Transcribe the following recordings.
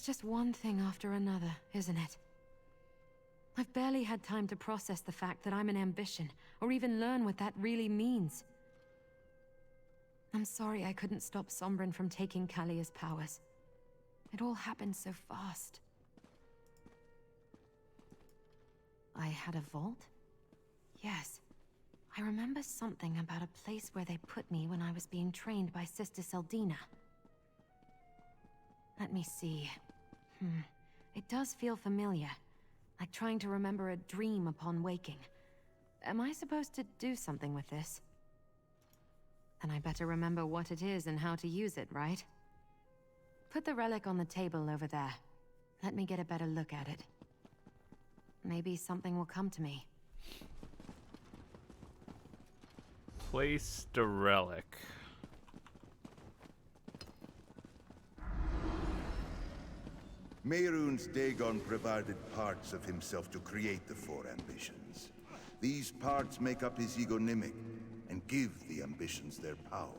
It's just one thing after another, isn't it? I've barely had time to process the fact that I'm an ambition, or even learn what that really means. I'm sorry I couldn't stop Sombren from taking Kalia's powers. It all happened so fast. I had a vault? Yes. I remember something about a place where they put me when I was being trained by Sister Seldina. Let me see. It does feel familiar. Like trying to remember a dream upon waking. Am I supposed to do something with this? Then I better remember what it is and how to use it, right? Put the relic on the table over there. Let me get a better look at it. Maybe something will come to me. Place the relic. Mehrunes Dagon provided parts of himself to create the four ambitions. These parts make up his egonymic and give the ambitions their power.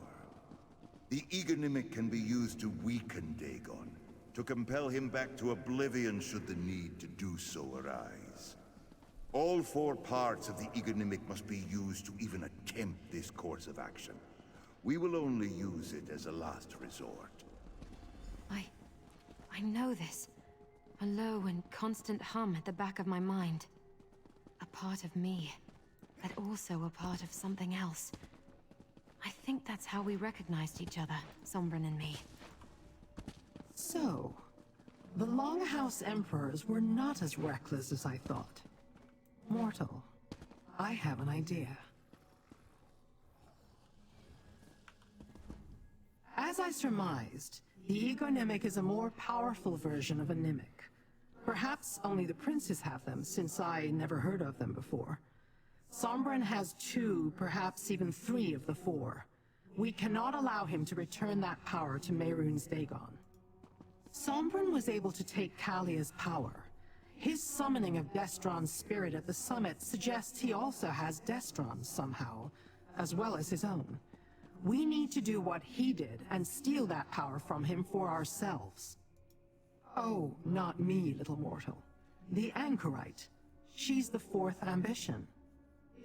The egonymic can be used to weaken Dagon, to compel him back to oblivion should the need to do so arise. All four parts of the egonymic must be used to even attempt this course of action. We will only use it as a last resort. I know this. A low and constant hum at the back of my mind. A part of me, but also a part of something else. I think that's how we recognized each other, Sombren and me. So, the Longhouse Emperors were not as reckless as I thought. Mortal, I have an idea. As I surmised, the egonymic is a more powerful version of a Nimic. Perhaps only the princes have them, since I never heard of them before. Sombren has 2, perhaps even 3 of the 4. We cannot allow him to return that power to Mehrunes Dagon. Sombren was able to take Kalia's power. His summoning of Destron's spirit at the summit suggests he also has Destron somehow, as well as his own. We need to do what he did and steal that power from him for ourselves. Oh, not me, little mortal. The Anchorite. She's the 4th ambition.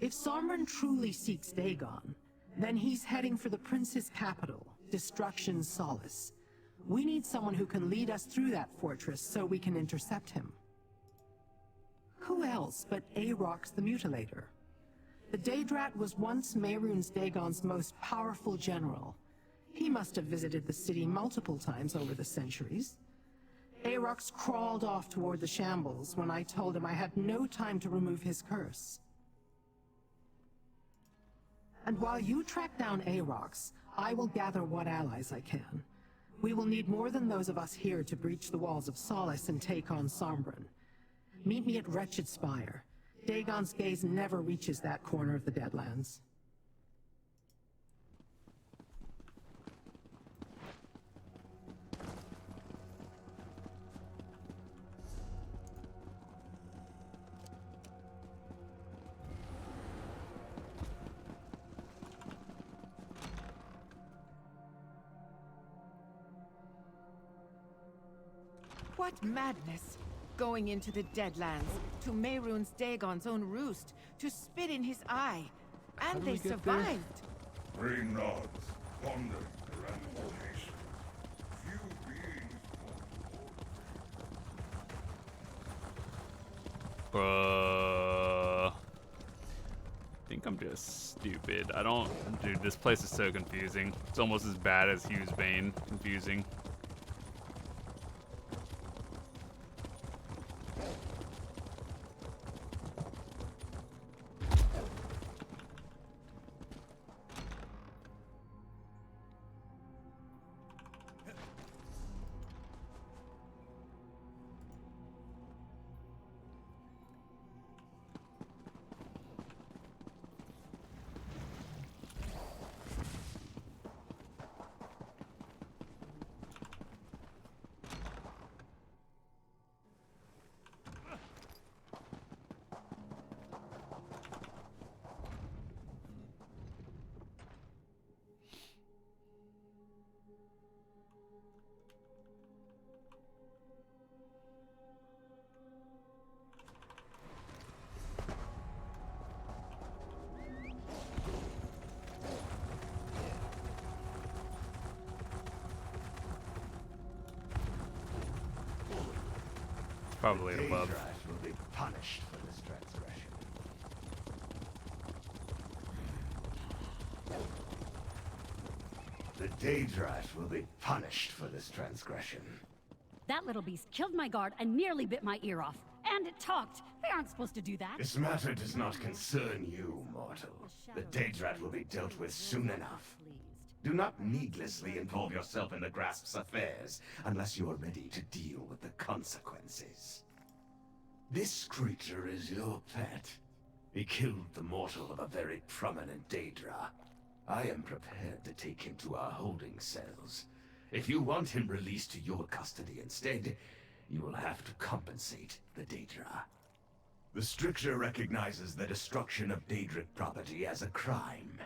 If Sombren truly seeks Dagon, then he's heading for the Prince's capital, Destruction's Solace. We need someone who can lead us through that fortress so we can intercept him. Who else but Aarox the Mutilator? The Daedrat was once Mehrunes Dagon's most powerful general. He must have visited the city multiple times over the centuries. Aarox crawled off toward the shambles when I told him I had no time to remove his curse. And while you track down Aarox, I will gather what allies I can. We will need more than those of us here to breach the walls of Solace and take on Sombren. Meet me at Wretched Spire. Dagon's gaze never reaches that corner of the Deadlands. What madness! Going into the Deadlands, to Mehrunes Dagon's own roost, to spit in his eye. And they survived! Bring nods, ponder, randomization. Few beings I think I'm just stupid. I don't... Dude, this place is so confusing. It's almost as bad as Hugh's Bane confusing. Probably above. Daedric will be punished for this transgression. The Daedric will be punished for this transgression. That little beast killed my guard and nearly bit my ear off. And it talked. They aren't supposed to do that. This matter does not concern you, mortal. The Daedric will be dealt with soon enough. Do not needlessly involve yourself in the Grasp's affairs unless you are ready to deal with the consequences. This creature is your pet. He killed the mortal of a very prominent Daedra. I am prepared to take him to our holding cells. If you want him released to your custody instead, you will have to compensate the Daedra. The stricture recognizes the destruction of Daedric property as a crime,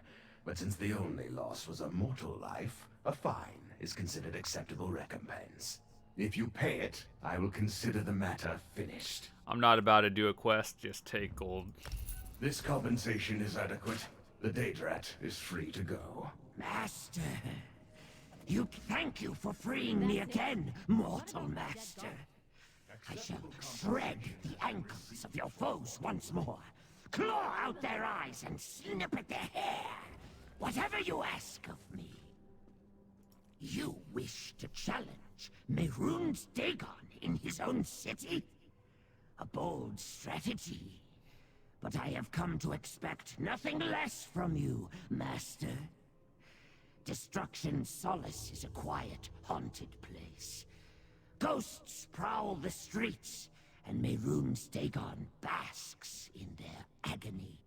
but since the only loss was a mortal life, a fine is considered acceptable recompense. If you pay it, I will consider the matter finished. I'm not about to do a quest, just take gold. This compensation is adequate. The Daedrat is free to go. Master, thank you for freeing me again, mortal master. I shall shred the ankles of your foes once more, claw out their eyes and snip at their hair. Whatever you ask of me. You wish to challenge Mehrunes Dagon in his own city? A bold strategy. But I have come to expect nothing less from you, master. Destruction Solace is a quiet, haunted place. Ghosts prowl the streets, and Mehrunes Dagon basks in their agony.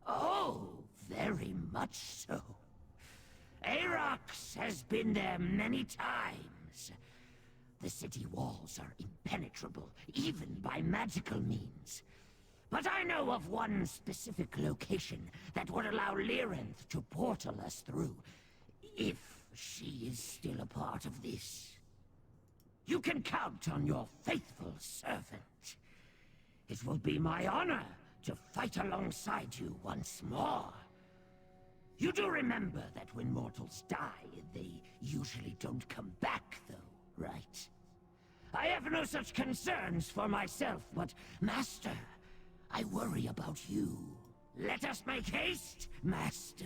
Oh, very much so. Arox has been there many times. The city walls are impenetrable, even by magical means. But I know of one specific location that would allow Leyawiin to portal us through, if she is still a part of this. You can count on your faithful servant. It will be my honor to fight alongside you once more. You do remember that when mortals die, they usually don't come back, though, right? I have no such concerns for myself, but, Master, I worry about you. Let us make haste, Master.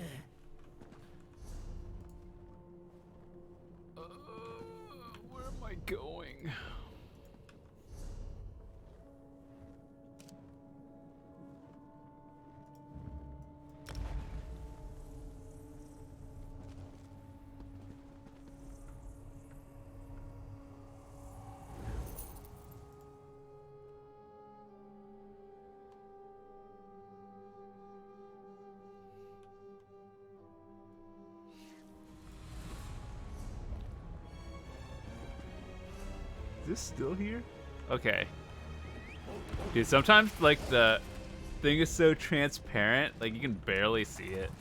Where am I going? Is this still here? Okay. Dude, sometimes like the thing is so transparent, like you can barely see it.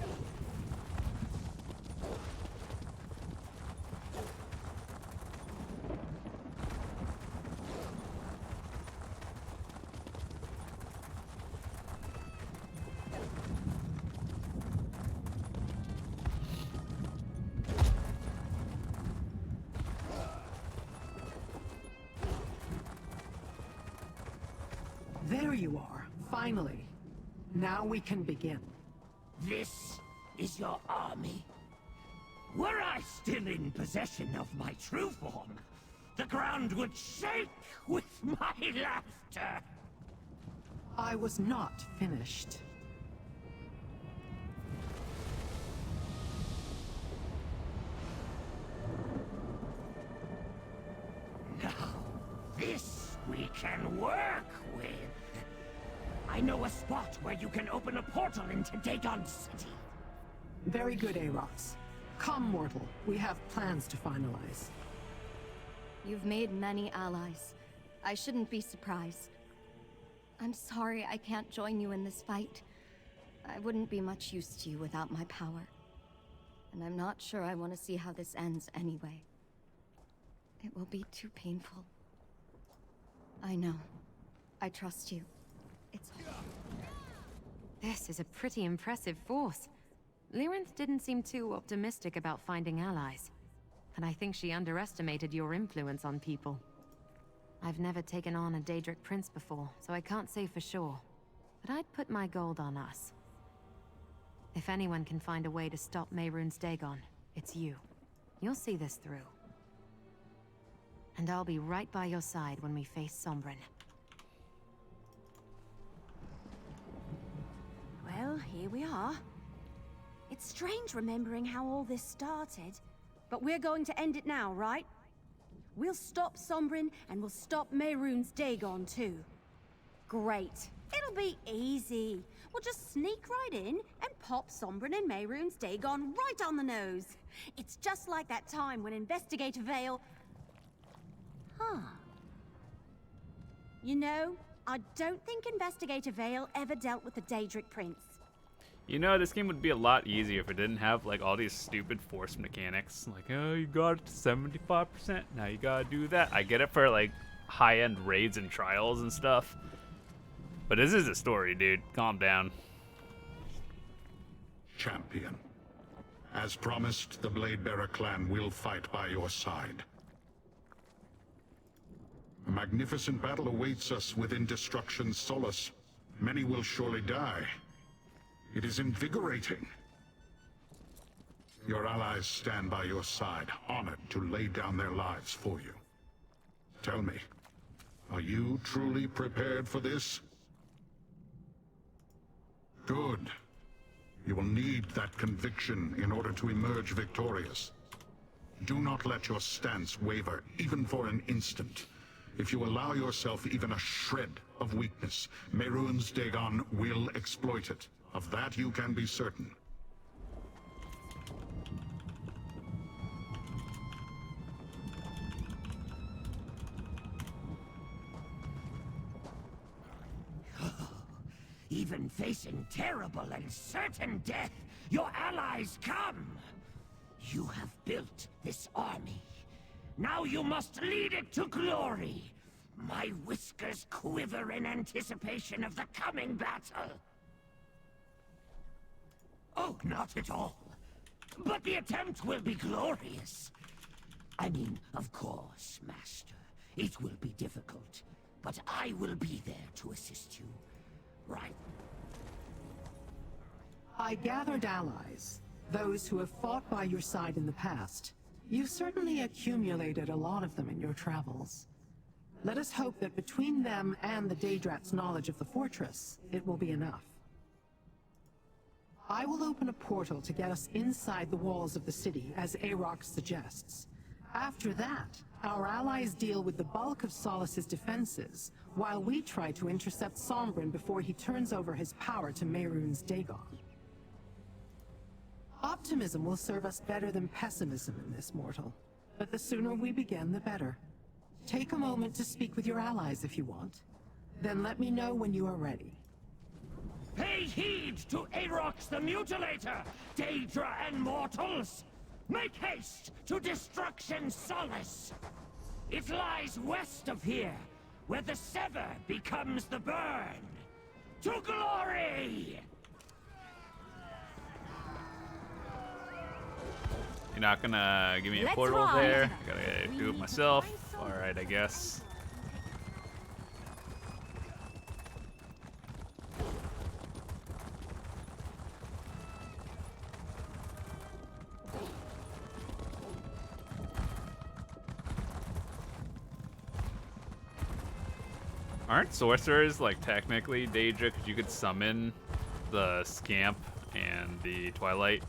There you are, finally. Now we can begin. This is your army? Were I still in possession of my true form, the ground would shake with my laughter. I was not finished. Now, this we can work with. I know a spot where you can open a portal into Dagon City. Very good, Arox. Come, mortal. We have plans to finalize. You've made many allies. I shouldn't be surprised. I'm sorry I can't join you in this fight. I wouldn't be much use to you without my power. And I'm not sure I want to see how this ends anyway. It will be too painful. I know. I trust you. It's This is a pretty impressive force. Leyawiin didn't seem too optimistic about finding allies. And I think she underestimated your influence on people. I've never taken on a Daedric prince before, so I can't say for sure. But I'd put my gold on us. If anyone can find a way to stop Mehrunes Dagon, it's you. You'll see this through. And I'll be right by your side when we face Sombren. Well, here we are. It's strange remembering how all this started. But we're going to end it now, right? We'll stop Sombren, and we'll stop Mehrunes Dagon too. Great. It'll be easy. We'll just sneak right in and pop Sombren and Mehrunes Dagon right on the nose. It's just like that time when Investigator Vale... Huh. You know, I don't think Investigator Vale ever dealt with the Daedric Prince. You know, this game would be a lot easier if it didn't have like all these stupid force mechanics. Like, oh, you got it to 75%. Now you gotta do that. I get it for like high-end raids and trials and stuff. But this is a story, dude. Calm down. Champion. As promised, the Bladebearer clan will fight by your side. A magnificent battle awaits us within Destruction's solace. Many will surely die. It is invigorating. Your allies stand by your side, honored to lay down their lives for you. Tell me, are you truly prepared for this? Good. You will need that conviction in order to emerge victorious. Do not let your stance waver, even for an instant. If you allow yourself even a shred of weakness, Mehrunes Dagon will exploit it. Of that you can be certain. Even facing terrible and certain death, your allies come! You have built this army. Now you must lead it to glory. My whiskers quiver in anticipation of the coming battle. Oh, not at all. But the attempt will be glorious. I mean, of course, Master. It will be difficult, but I will be there to assist you. Right. I gathered allies, those who have fought by your side in the past. You've certainly accumulated a lot of them in your travels. Let us hope that between them and the Daedrat's knowledge of the fortress, it will be enough. I will open a portal to get us inside the walls of the city, as Arox suggests. After that, our allies deal with the bulk of Solas's defenses, while we try to intercept Sombren before he turns over his power to Mehrunes Dagon. Optimism will serve us better than pessimism in this, mortal. But the sooner we begin, the better. Take a moment to speak with your allies if you want. Then let me know when you are ready. Pay heed to Arox the Mutilator, Daedra and mortals! Make haste to Destruction's solace! It lies west of here, where the sever becomes the burn! To glory! You're not gonna give me a portal there? I gotta do it myself. Alright, I guess. Aren't sorcerers like technically Daedric? You could summon the Scamp and the Twilight.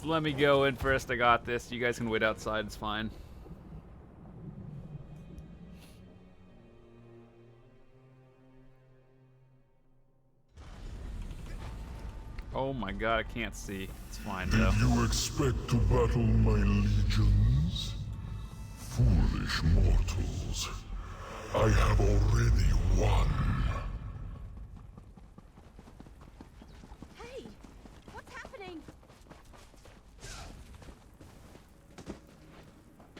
Just let me go in first. I got this. You guys can wait outside. It's fine. Oh my god, I can't see. It's fine though. Did you expect to battle my legions? Foolish mortals. I have already won. Hey, what's happening?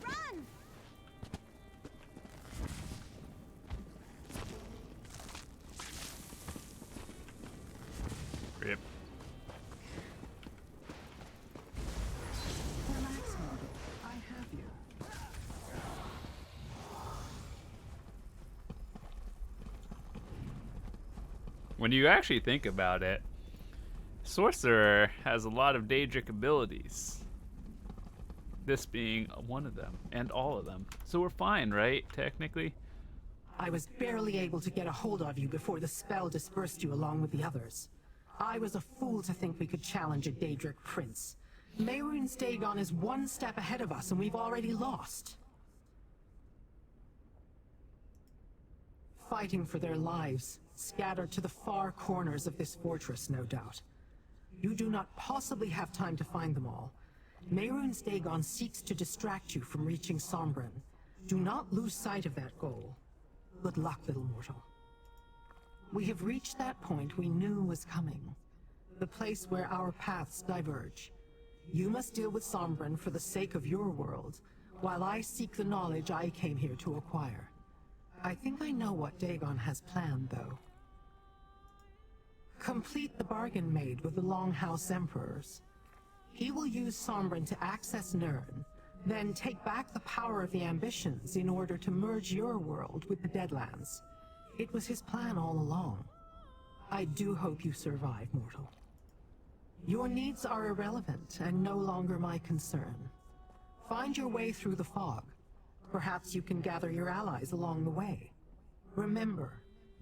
Run! Rip. Relax, mortal. I have you. When you actually think about it, Sorcerer has a lot of Daedric abilities. This being one of them, and all of them. So we're fine, right? Technically? I was barely able to get a hold of you before the spell dispersed you along with the others. I was a fool to think we could challenge a Daedric prince. Mehrunes Dagon is one step ahead of us, and we've already lost. Fighting for their lives, scattered to the far corners of this fortress, no doubt. You do not possibly have time to find them all. Mehrunes Dagon seeks to distract you from reaching Sombren. Do not lose sight of that goal. Good luck, little mortal. We have reached that point we knew was coming. The place where our paths diverge. You must deal with Sombren for the sake of your world, while I seek the knowledge I came here to acquire. I think I know what Dagon has planned, though. Complete the bargain made with the Longhouse Emperors. He will use Sombren to access Nirn, then take back the power of the Ambitions in order to merge your world with the Deadlands. It was his plan all along. I do hope you survive, mortal. Your needs are irrelevant and no longer my concern. Find your way through the fog. Perhaps you can gather your allies along the way. Remember,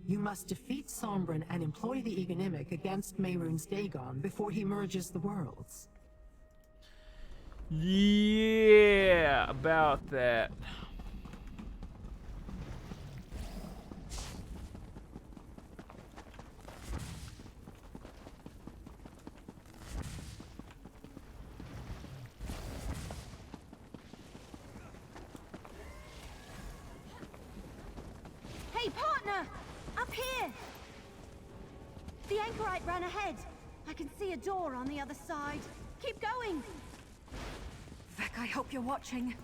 you must defeat Sombren and employ the Egonymic against Mehrunes Dagon before he merges the worlds. Yeah, about that. Hey, partner! Up here! The anchorite ran ahead. I can see a door on the other side. Keep going! Vec, I hope you're watching.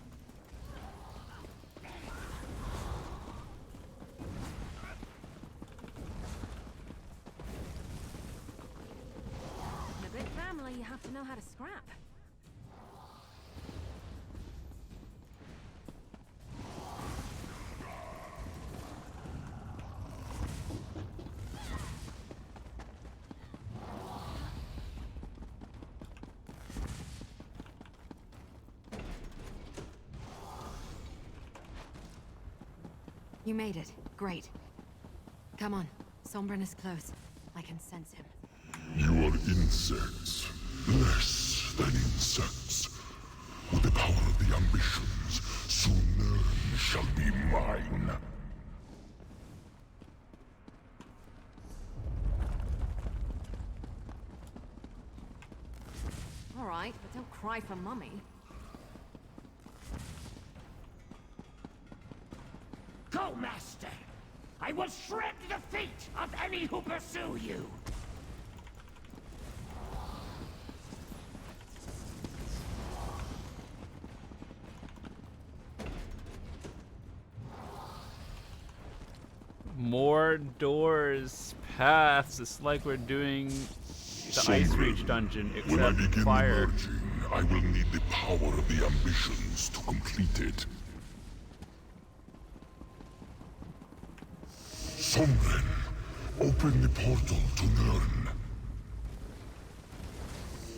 In a big family, you have to know how to scrap. You made it. Great. Come on. Sombren is close. I can sense him. You are insects. Less than insects. With the power of the Ambitions, soon Nirn shall be mine. All right, but don't cry for Mummy. Go, Master! I will shred the feet of any who pursue you! More doors, paths. It's like we're doing the Ice Reach dungeon, When I except begin fire. emerging, I will need the power of the Ambitions to complete it. Sombren, open the portal to Nirn.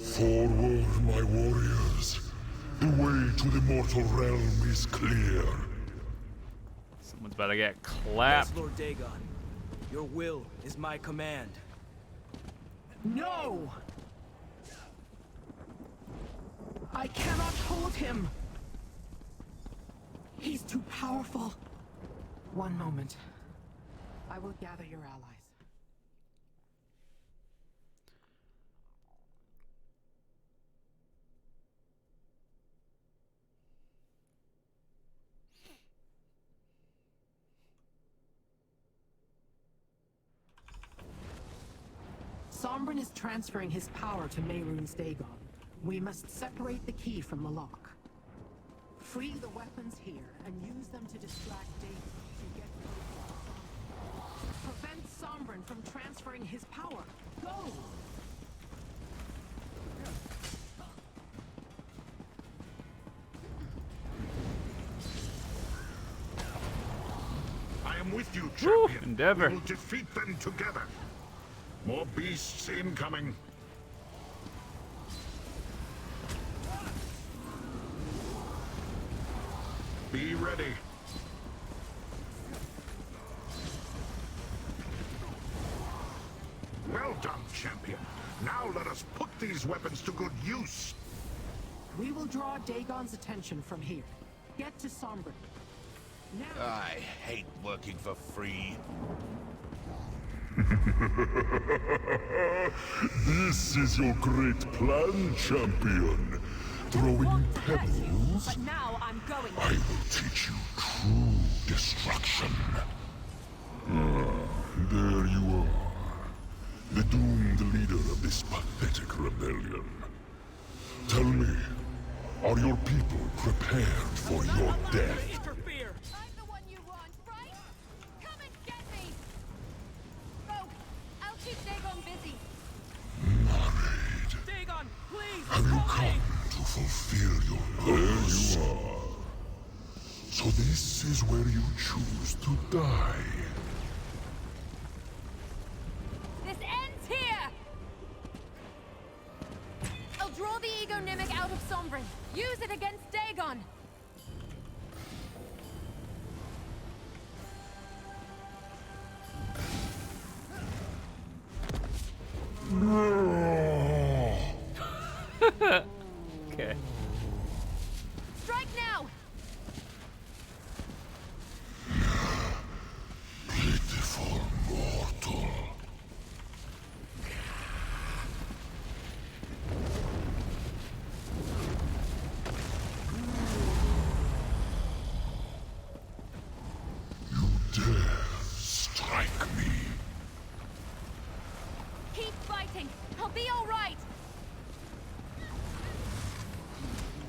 Forward, my warriors. The way to the mortal realm is clear. Someone's about to get clapped. Yes, Lord Dagon. Your will is my command. No! I cannot hold him! He's too powerful. One moment. I will gather your allies. Sombren is transferring his power to Mehrunes Dagon. We must separate the key from the lock. Free the weapons here and use them to distract Dagon to get rid of Sombren. Prevent Sombren from transferring his power. Go! I am with you, champion. Endeavor. We will defeat them together. More beasts incoming. Be ready. Well done, champion. Now let us put these weapons to good use. We will draw Dagon's attention from here. Get to Sombren. Now. I hate working for free. This is your great plan, champion. Throwing pebbles? But now I'm going. I will teach you true destruction. There you are. The doomed leader of this pathetic rebellion. Tell me, are your people prepared for your death? Interfere. I'm the one you want, right? Come and get me! Go! I'll keep Dagon busy. Married. Dagon, please. Have you help come me. to fulfill your purpose? There you are. So this is where you choose to die. This ends here! I'll draw the Egonymic out of Sombren. Use it against Dagon. Okay. Strike now! Pitiful mortal. You dare strike me? Keep fighting. I'll be all right.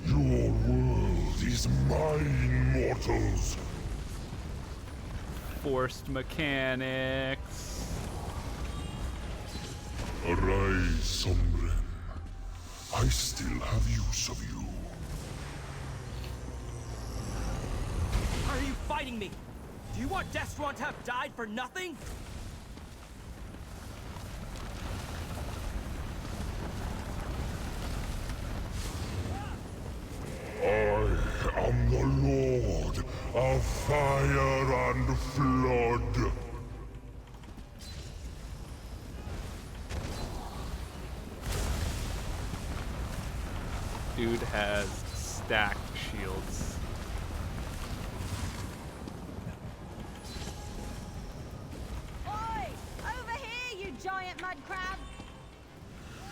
Your world is mine, mortals. Forced mechanics. Arise, Sombren. I still have use of you. Are you fighting me? Do you want Destron to have died for nothing? I am the Lord of Fire and Flood. Dude has stacked shields. Oi! Over here, you giant mud crab!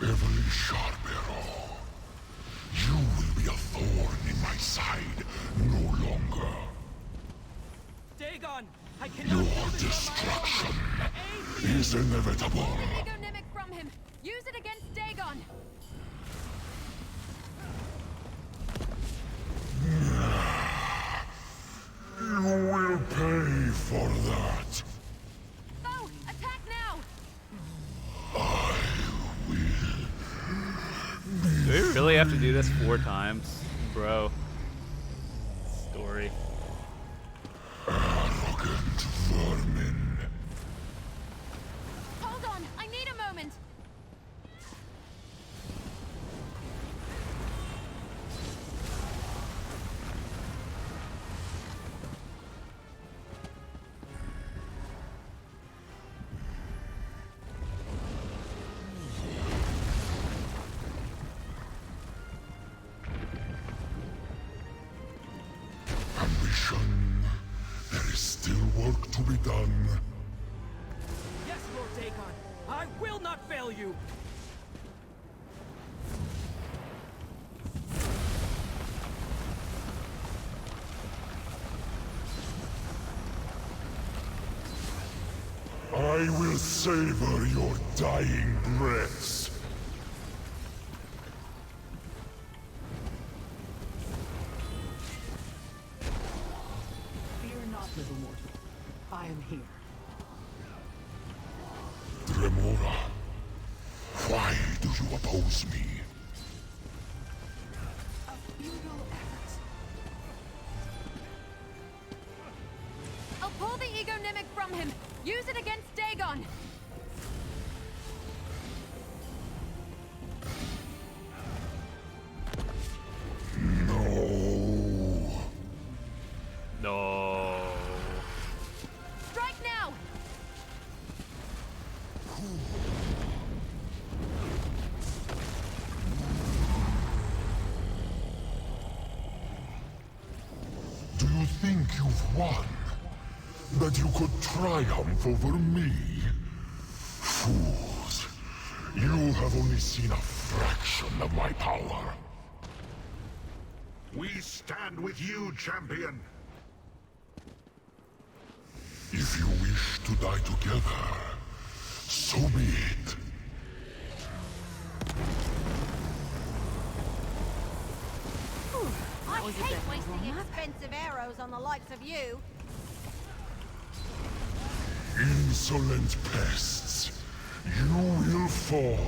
Beverly Sharpero, you will be a thorn in my side no longer. Dagon, I cannot Your do this destruction on my own. is inevitable. The Egonymic from him. Use it against Dagon. You will pay for that. Oh, attack now! Do we really have to do this 4 times? Bro. Story. Arrogant vermin. Hold on, I need a moment. Ambition. There is still work to be done. Yes, Lord Dagon, I will not fail you. I will savor your dying breaths. Fear not, little mortal. I am here. Tremora, why do you oppose me? A futile effort. I'll pull the Egonymic from him. Use it against Dagon. No. Strike now! Do you think you've won? That you could triumph over me? Fools. You have only seen a fraction of my power. We stand with you, champion. If you wish to die together, so be it. I hate wasting expensive arrows on the likes of you. Insolent pests, you will fall.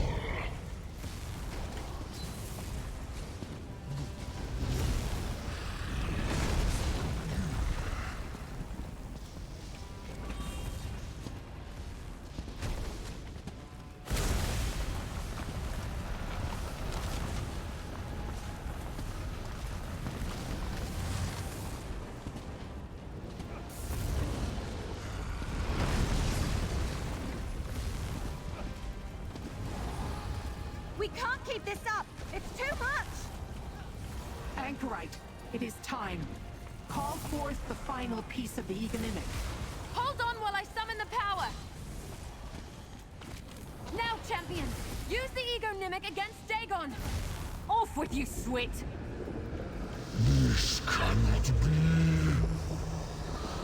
We can't keep this up. It's too much. Anchorite, it is time. Call forth the final piece of the Egonymic. Hold on while I summon the power! Now, champion! Use the Egonymic against Dagon! Off with you, Swit! This cannot be.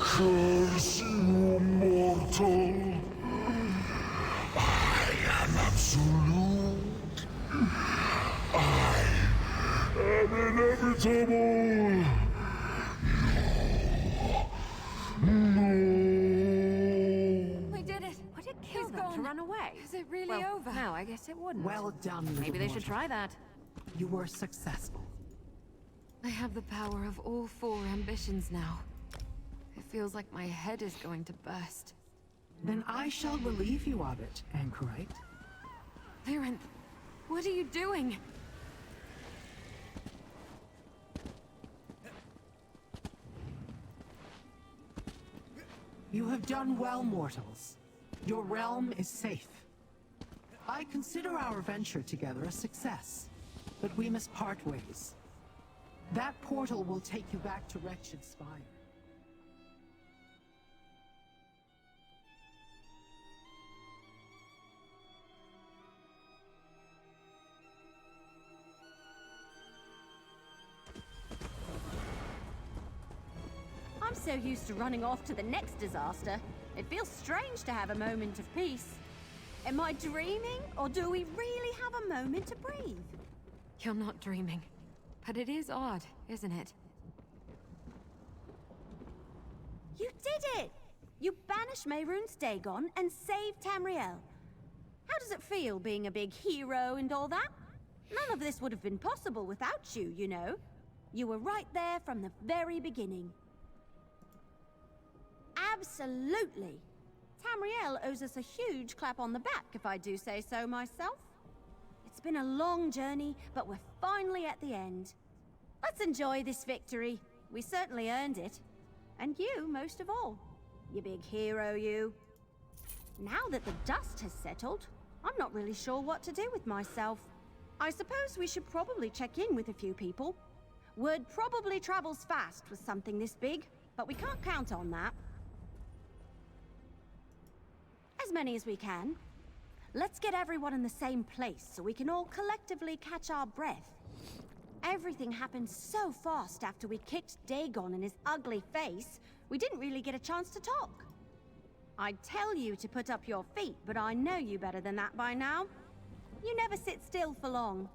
Curse you, mortal. I am absolute. I am inevitable. No. We did it! Would it kill He's them to gone. run away? Is it really Well, over? no, I guess it wouldn't. Well done, little Maybe they should mortal. try that. You were successful. I have the power of all 4 ambitions now. It feels like my head is going to burst. Then I shall relieve you of it, Anchorite. Lyran, what are you doing? You have done well, mortals. Your realm is safe. I consider our venture together a success, but we must part ways. That portal will take you back to Wretched Spire. I'm so used to running off to the next disaster. It feels strange to have a moment of peace. Am I dreaming, or do we really have a moment to breathe? You're not dreaming. But it is odd, isn't it? You did it! You banished Mehrunes Dagon and saved Tamriel. How does it feel being a big hero and all that? None of this would have been possible without you, you know. You were right there from the very beginning. Absolutely. Tamriel owes us a huge clap on the back, if I do say so myself. It's been a long journey, but we're finally at the end. Let's enjoy this victory. We certainly earned it. And you, most of all. You big hero, you. Now that the dust has settled, I'm not really sure what to do with myself. I suppose we should probably check in with a few people. Word probably travels fast with something this big, but we can't count on that. As many as we can. Let's get everyone in the same place so we can all collectively catch our breath. Everything happened so fast after we kicked Dagon in his ugly face, we didn't really get a chance to talk. I'd tell you to put up your feet, but I know you better than that by now. You never sit still for long.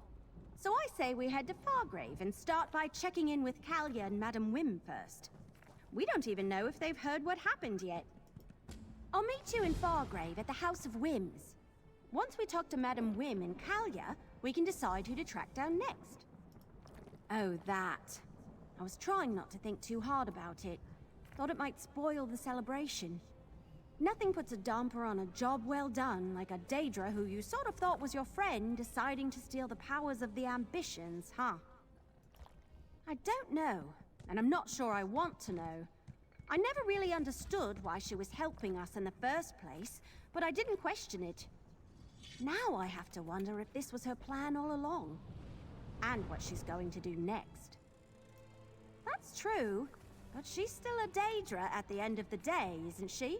So I say we head to Fargrave and start by checking in with Kalia and Madam Wim first. We don't even know if they've heard what happened yet. I'll meet you in Fargrave at the House of Wims. Once we talk to Madam Wim and Kalia, we can decide who to track down next. Oh, that. I was trying not to think too hard about it. Thought it might spoil the celebration. Nothing puts a damper on a job well done like a Daedra who you sort of thought was your friend deciding to steal the powers of the ambitions, huh? I don't know, and I'm not sure I want to know. I never really understood why she was helping us in the first place, but I didn't question it. Now I have to wonder if this was her plan all along, and what she's going to do next. That's true, but she's still a Daedra at the end of the day, isn't she?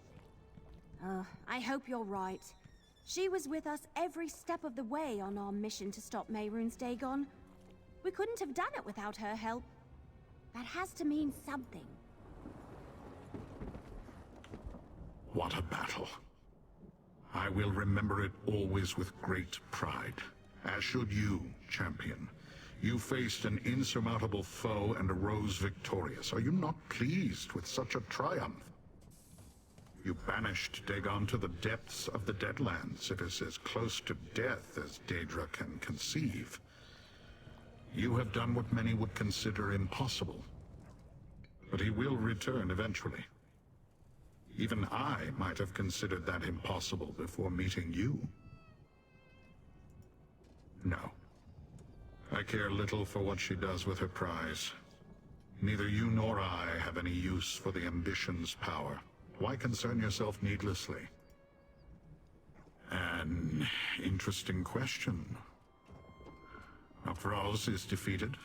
I hope you're right. She was with us every step of the way on our mission to stop Mehrunes Dagon. We couldn't have done it without her help. That has to mean something. What a battle. I will remember it always with great pride. As should you, champion. You faced an insurmountable foe and arose victorious. Are you not pleased with such a triumph? You banished Dagon to the depths of the Deadlands. It is as close to death as Daedra can conceive. You have done what many would consider impossible. But he will return eventually. Even I might have considered that impossible before meeting you. No. I care little for what she does with her prize. Neither you nor I have any use for the Ambition's power. Why concern yourself needlessly? An interesting question. Afros is defeated.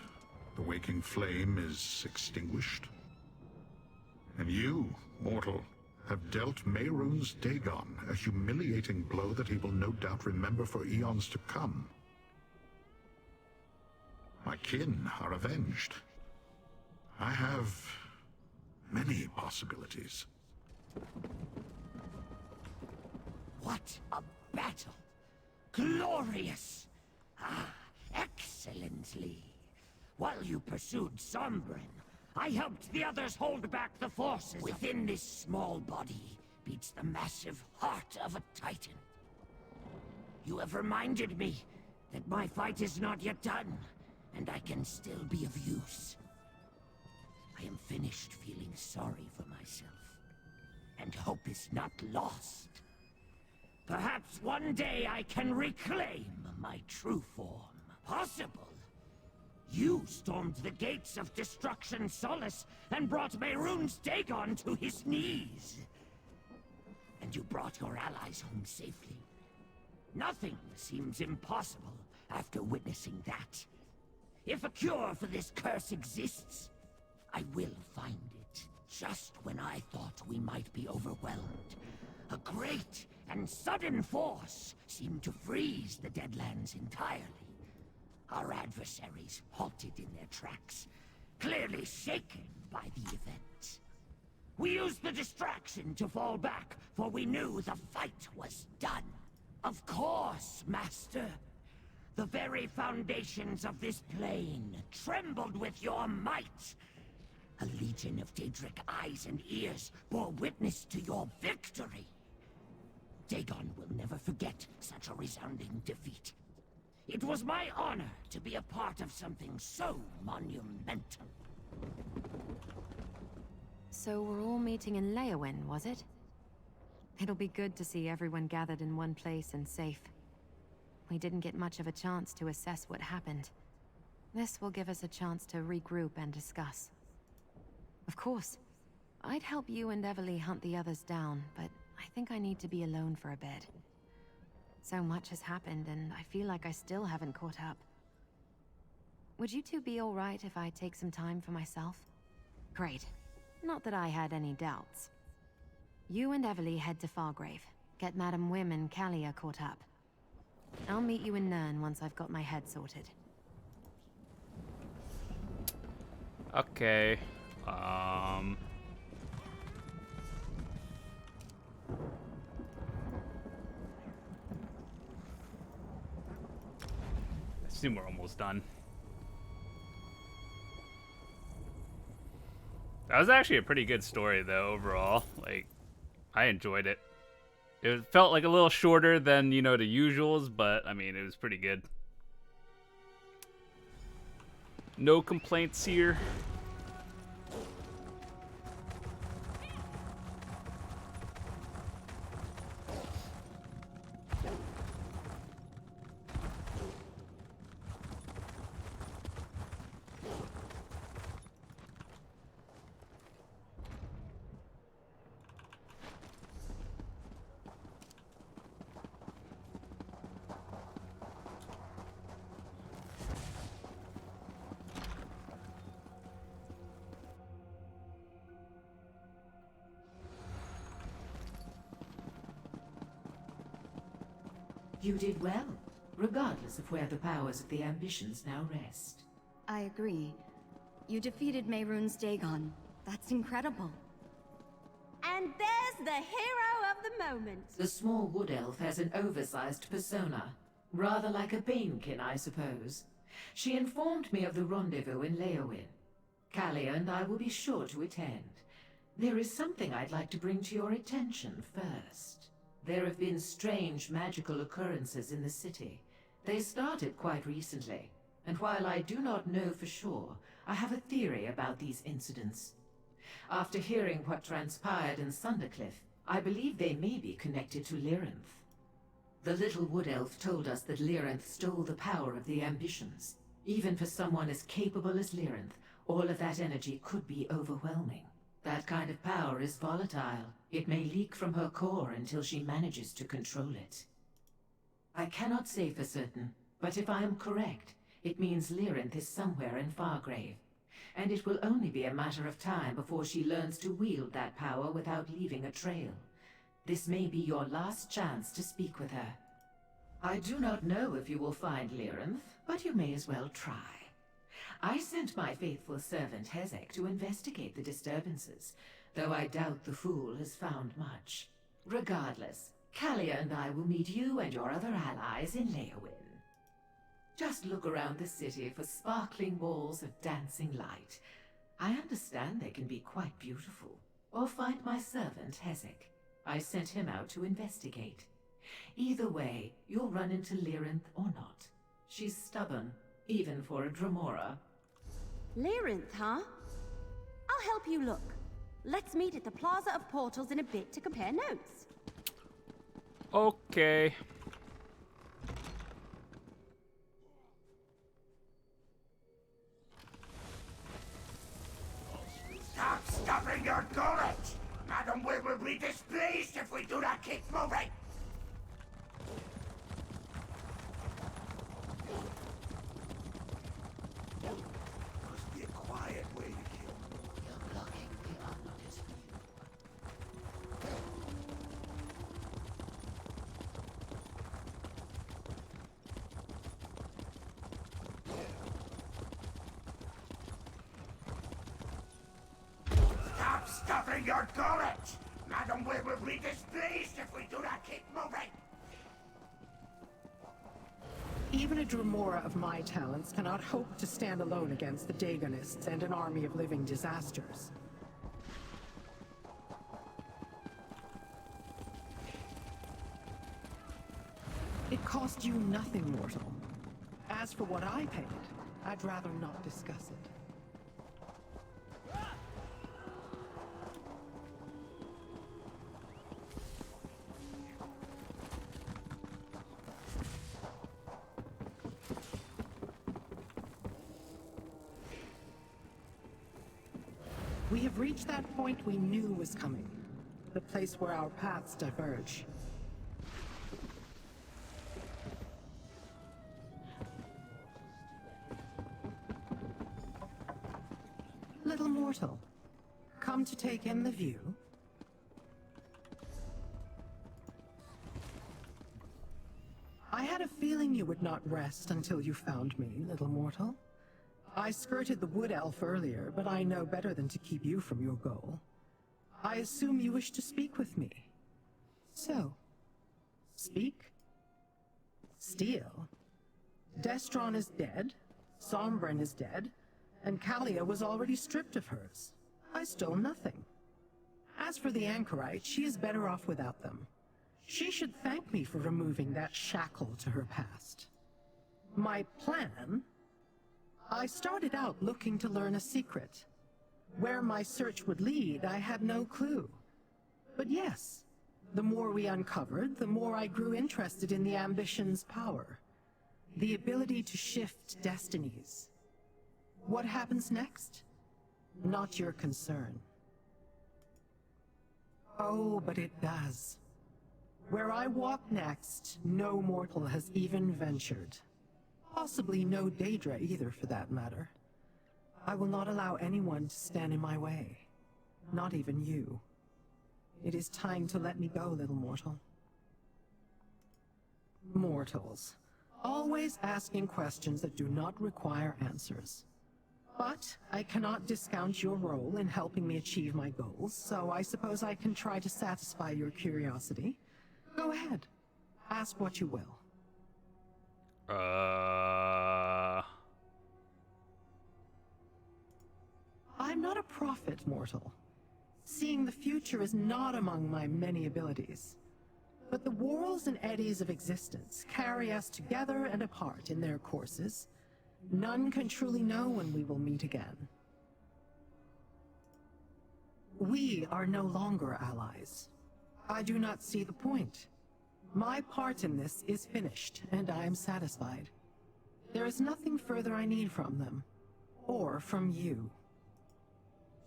The waking flame is extinguished. And you, mortal, have dealt Mehrunes Dagon a humiliating blow that he will no doubt remember for eons to come. My kin are avenged. I have many possibilities. What a battle! Glorious! Ah, excellently. While you pursued Sombren, I helped the others hold back the forces. Within this small body beats the massive heart of a titan. You have reminded me that my fight is not yet done, and I can still be of use. I am finished feeling sorry for myself. And hope is not lost. Perhaps one day I can reclaim my true form. Possible. You stormed the gates of Destruction Solace and brought Mehrunes Dagon to his knees. And you brought your allies home safely. Nothing seems impossible after witnessing that. If a cure for this curse exists, I will find it. Just when I thought we might be overwhelmed, a great and sudden force seemed to freeze the Deadlands entirely. Our adversaries halted in their tracks, clearly shaken by the event. We used the distraction to fall back, for we knew the fight was done. Of course, Master. The very foundations of this plane trembled with your might. A legion of Daedric eyes and ears bore witness to your victory. Dagon will never forget such a resounding defeat. It was my honor to be a part of something so monumental. So we're all meeting in Leyawiin, was it? It'll be good to see everyone gathered in one place and safe. We didn't get much of a chance to assess what happened. This will give us a chance to regroup and discuss. Of course, I'd help you and Everly hunt the others down, but I think I need to be alone for a bit. So much has happened, and I feel like I still haven't caught up. Would you two be alright if I take some time for myself? Great. Not that I had any doubts. You and Everly head to Fargrave. Get Madam Wim and Kalia caught up. I'll meet you in Nirn once I've got my head sorted. Okay. assume we're almost done. That was actually a pretty good story, though, overall. Like, I enjoyed it. It felt like a little shorter than, you know, the usuals, but, I mean, it was pretty good. No complaints here. You did well, regardless of where the powers of the ambitions now rest. I agree. You defeated Mehrunes Dagon. That's incredible. And there's the hero of the moment. The small wood elf has an oversized persona, rather like a Banekin, I suppose. She informed me of the rendezvous in Leyawiin. Kalia and I will be sure to attend. There is something I'd like to bring to your attention first. There have been strange magical occurrences in the city. They started quite recently, and while I do not know for sure, I have a theory about these incidents. After hearing what transpired in Sundercliff, I believe they may be connected to Lyranth. The little wood elf told us that Lyranth stole the power of the ambitions. Even for someone as capable as Lyranth, all of that energy could be overwhelming. That kind of power is volatile. It may leak from her core until she manages to control it. I cannot say for certain, but if I am correct, it means Lyranth is somewhere in Fargrave, and it will only be a matter of time before she learns to wield that power without leaving a trail. This may be your last chance to speak with her. I do not know if you will find Lyranth, but you may as well try. I sent my faithful servant Hezek to investigate the disturbances, though I doubt the fool has found much. Regardless, Kalia and I will meet you and your other allies in Leyawiin. Just look around the city for sparkling balls of dancing light. I understand they can be quite beautiful. Or find my servant Hezek. I sent him out to investigate. Either way, you'll run into Lyranth or not. She's stubborn, even for a Dremora. Lyranth, huh? I'll help you look. Let's meet at the Plaza of Portals in a bit to compare notes. Okay. Stop stuffing your gullet! Madam, we will be displeased if we do not keep moving! Must be a quiet way to kill. You're blocking the unnoticed view. Stop stuffing your gullet! Madam, we will be displeased if we do not keep moving! Even a Dremora of my talents cannot hope to stand alone against the Dagonists and an army of living disasters. It cost you nothing, mortal. As for what I paid, I'd rather not discuss it. We have reached that point we knew was coming. The place where our paths diverge. Little mortal, come to take in the view? I had a feeling you would not rest until you found me, little mortal. I skirted the wood elf earlier, but I know better than to keep you from your goal. I assume you wish to speak with me. So, speak, steal, Destron is dead, Sombren is dead, and Kalia was already stripped of hers. I stole nothing. As for the Anchorite, she is better off without them. She should thank me for removing that shackle to her past. My plan? I started out looking to learn a secret. Where my search would lead, I had no clue. But yes, the more we uncovered, the more I grew interested in the Ambition's power. The ability to shift destinies. What happens next? Not your concern. Oh, but it does. Where I walk next, no mortal has even ventured. Possibly no Daedra either, for that matter. I will not allow anyone to stand in my way. Not even you. It is time to let me go, little mortal. Mortals. Always asking questions that do not require answers. But I cannot discount your role in helping me achieve my goals, so I suppose I can try to satisfy your curiosity. Go ahead. Ask what you will. I'm not a prophet, mortal. Seeing the future is not among my many abilities. But the whirls and eddies of existence carry us together and apart in their courses. None can truly know when we will meet again. We are no longer allies. I do not see the point. My part in this is finished, and I am satisfied. There is nothing further I need from them, or from you.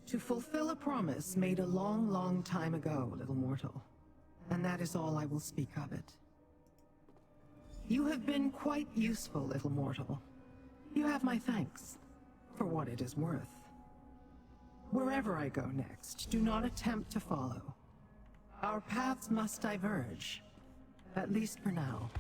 To fulfill a promise made a long, long time ago, little mortal. And that is all I will speak of it. You have been quite useful, little mortal. You have my thanks, for what it is worth. Wherever I go next, do not attempt to follow. Our paths must diverge, at least for now.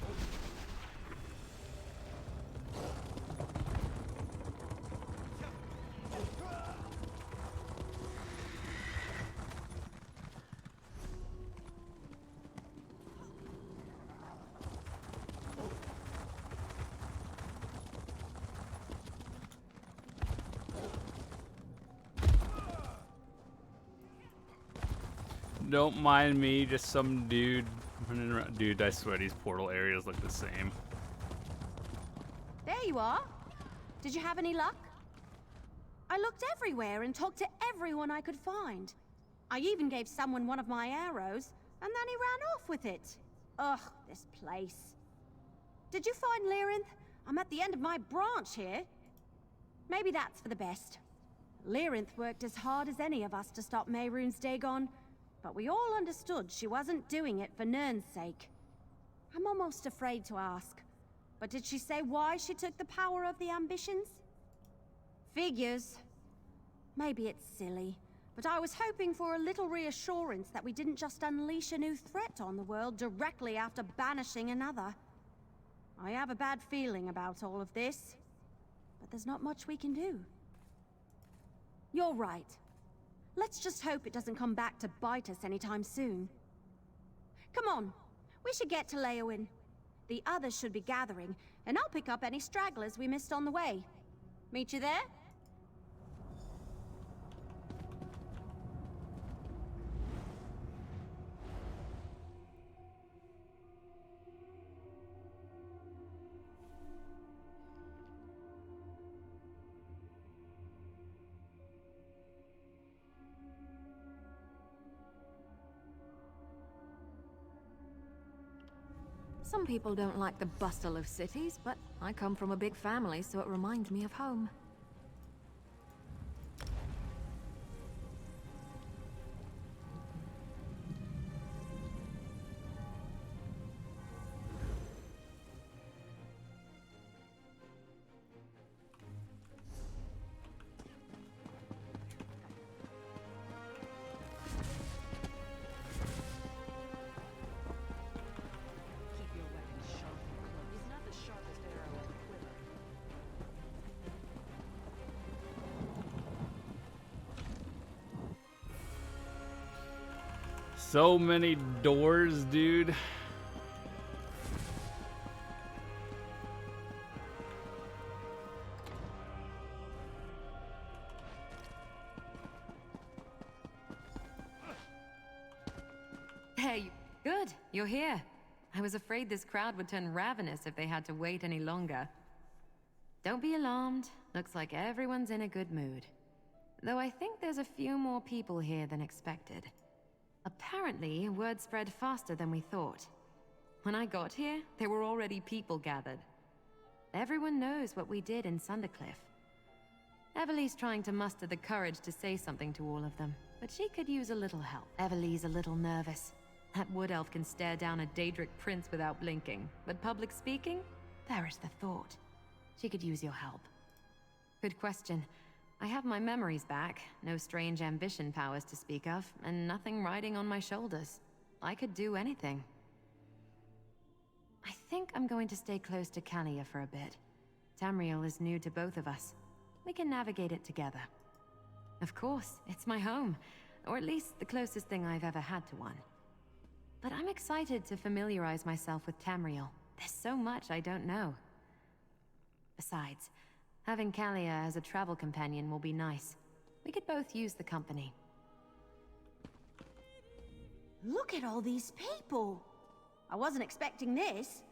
Don't mind me, just some dude running around. Dude, I swear these portal areas look the same. There you are. Did you have any luck? I looked everywhere and talked to everyone I could find. I even gave someone one of my arrows, and then he ran off with it. Ugh, this place. Did you find Leyawiin? I'm at the end of my branch here. Maybe that's for the best. Leyawiin worked as hard as any of us to stop Mehrunes Dagon, but we all understood she wasn't doing it for Nirn's sake. I'm almost afraid to ask, but did she say why she took the power of the Ambitions? Figures. Maybe it's silly, but I was hoping for a little reassurance that we didn't just unleash a new threat on the world directly after banishing another. I have a bad feeling about all of this, but there's not much we can do. You're right. Let's just hope it doesn't come back to bite us anytime soon. Come on, we should get to Leyawiin. The others should be gathering, and I'll pick up any stragglers we missed on the way. Meet you there? Some people don't like the bustle of cities, but I come from a big family, so it reminds me of home. So many doors, dude. Hey, good. You're here. I was afraid this crowd would turn ravenous if they had to wait any longer. Don't be alarmed. Looks like everyone's in a good mood. Though I think there's a few more people here than expected. Apparently, word spread faster than we thought. When I got here, there were already people gathered. Everyone knows what we did in Sundercliff. Everly's trying to muster the courage to say something to all of them, but she could use a little help. Everly's a little nervous. That wood elf can stare down a Daedric prince without blinking, but public speaking? There is the thought. She could use your help. Good question. I have my memories back, no strange ambition powers to speak of, and nothing riding on my shoulders. I could do anything. I think I'm going to stay close to Kalia for a bit. Tamriel is new to both of us. We can navigate it together. Of course, it's my home, or at least the closest thing I've ever had to one. But I'm excited to familiarize myself with Tamriel. There's so much I don't know. Besides, having Kalia as a travel companion will be nice. We could both use the company. Look at all these people! I wasn't expecting this.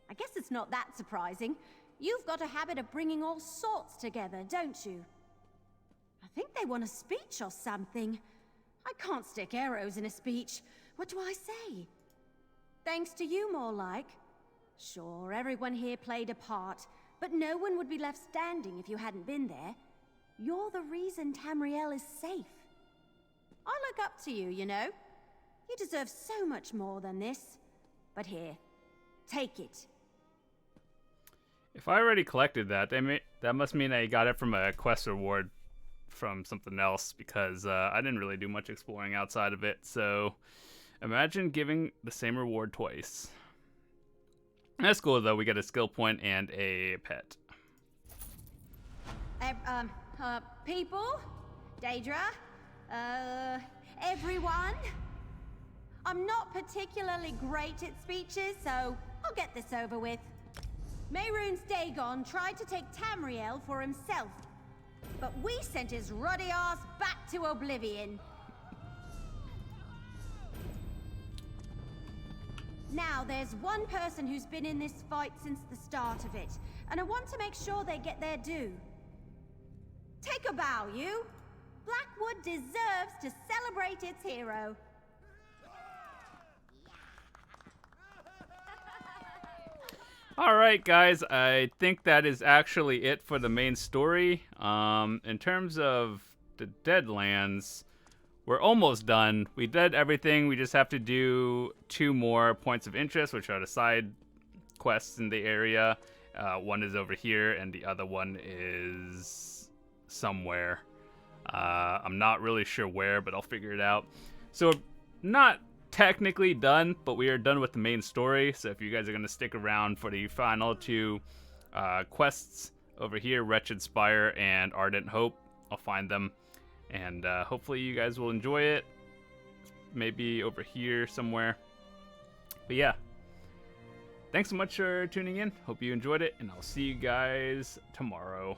I guess it's not that surprising. You've got a habit of bringing all sorts together, don't you? I think they want a speech or something. I can't stick arrows in a speech. What do I say? Thanks to you, more like. Sure, everyone here played a part, but no one would be left standing if you hadn't been there. You're the reason Tamriel is safe. I look up to you, you know. You deserve so much more than this. But here, take it. If I already collected that, that must mean I got it from a quest reward from something else, because I didn't really do much exploring outside of it. So imagine giving the same reward twice. That's cool, though. We get a skill point and a pet. People? Daedra? Everyone? I'm not particularly great at speeches, so I'll get this over with. Mehrunes Dagon tried to take Tamriel for himself, but we sent his ruddy ass back to oblivion. Now, there's one person who's been in this fight since the start of it, and I want to make sure they get their due. Take a bow, you! Blackwood deserves to celebrate its hero. Alright guys, I think that is actually it for the main story. In terms of the Deadlands, we're almost done. We did everything. We just have to do 2 more points of interest, which are the side quests in the area. One is over here, and the other one is somewhere. I'm not really sure where, but I'll figure it out. So, not technically done, but we are done with the main story. So if you guys are going to stick around for the final 2 quests over here, Wretched Spire and Ardent Hope, I'll find them. And hopefully you guys will enjoy it. Maybe over here somewhere. But yeah. Thanks so much for tuning in. Hope you enjoyed it, and I'll see you guys tomorrow.